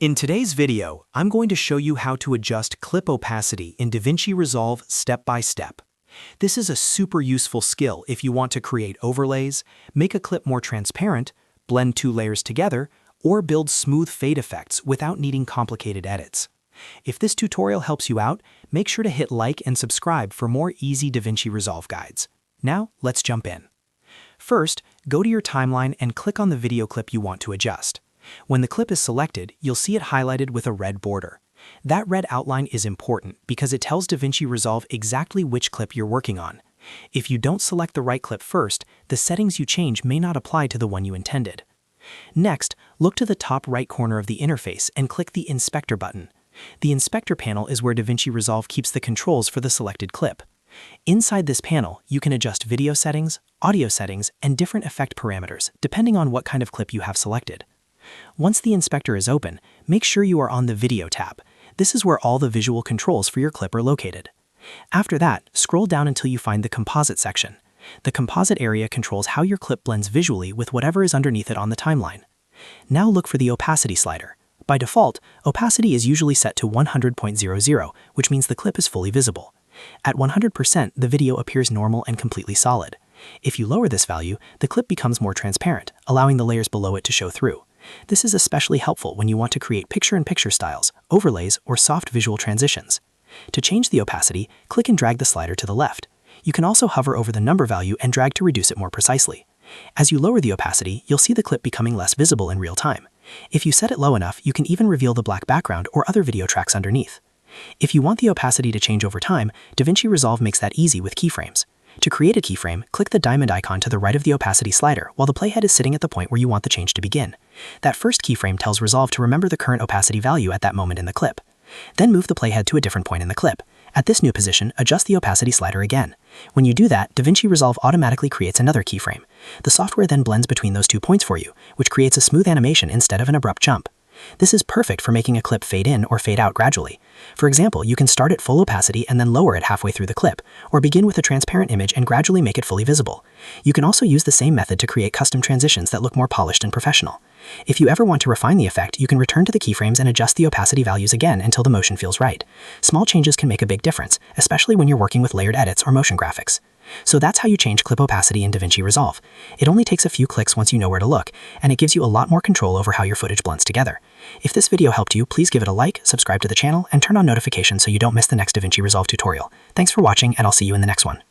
In today's video, I'm going to show you how to adjust clip opacity in DaVinci Resolve step by step. This is a super useful skill if you want to create overlays, make a clip more transparent, blend two layers together, or build smooth fade effects without needing complicated edits. If this tutorial helps you out, make sure to hit like and subscribe for more easy DaVinci Resolve guides. Now, let's jump in. First, go to your timeline and click on the video clip you want to adjust. When the clip is selected, you'll see it highlighted with a red border. That red outline is important because it tells DaVinci Resolve exactly which clip you're working on. If you don't select the right clip first, the settings you change may not apply to the one you intended. Next, look to the top right corner of the interface and click the Inspector button. The Inspector panel is where DaVinci Resolve keeps the controls for the selected clip. Inside this panel, you can adjust video settings, audio settings, and different effect parameters depending on what kind of clip you have selected. Once the inspector is open, make sure you are on the Video tab. This is where all the visual controls for your clip are located. After that, scroll down until you find the Composite section. The Composite area controls how your clip blends visually with whatever is underneath it on the timeline. Now look for the Opacity slider. By default, opacity is usually set to 100.00, which means the clip is fully visible. At 100%, the video appears normal and completely solid. If you lower this value, the clip becomes more transparent, allowing the layers below it to show through. This is especially helpful when you want to create picture-in-picture styles, overlays, or soft visual transitions. To change the opacity, click and drag the slider to the left. You can also hover over the number value and drag to reduce it more precisely. As you lower the opacity, you'll see the clip becoming less visible in real time. If you set it low enough, you can even reveal the black background or other video tracks underneath. If you want the opacity to change over time, DaVinci Resolve makes that easy with keyframes. To create a keyframe, click the diamond icon to the right of the opacity slider while the playhead is sitting at the point where you want the change to begin. That first keyframe tells Resolve to remember the current opacity value at that moment in the clip. Then move the playhead to a different point in the clip. At this new position, adjust the opacity slider again. When you do that, DaVinci Resolve automatically creates another keyframe. The software then blends between those 2 points for you, which creates a smooth animation instead of an abrupt jump. This is perfect for making a clip fade in or fade out gradually. For example, you can start at full opacity and then lower it halfway through the clip, or begin with a transparent image and gradually make it fully visible. You can also use the same method to create custom transitions that look more polished and professional. If you ever want to refine the effect, you can return to the keyframes and adjust the opacity values again until the motion feels right. Small changes can make a big difference, especially when you're working with layered edits or motion graphics. So that's how you change clip opacity in DaVinci Resolve. It only takes a few clicks once you know where to look, and it gives you a lot more control over how your footage blends together. If this video helped you, please give it a like, subscribe to the channel, and turn on notifications so you don't miss the next DaVinci Resolve tutorial. Thanks for watching, and I'll see you in the next one.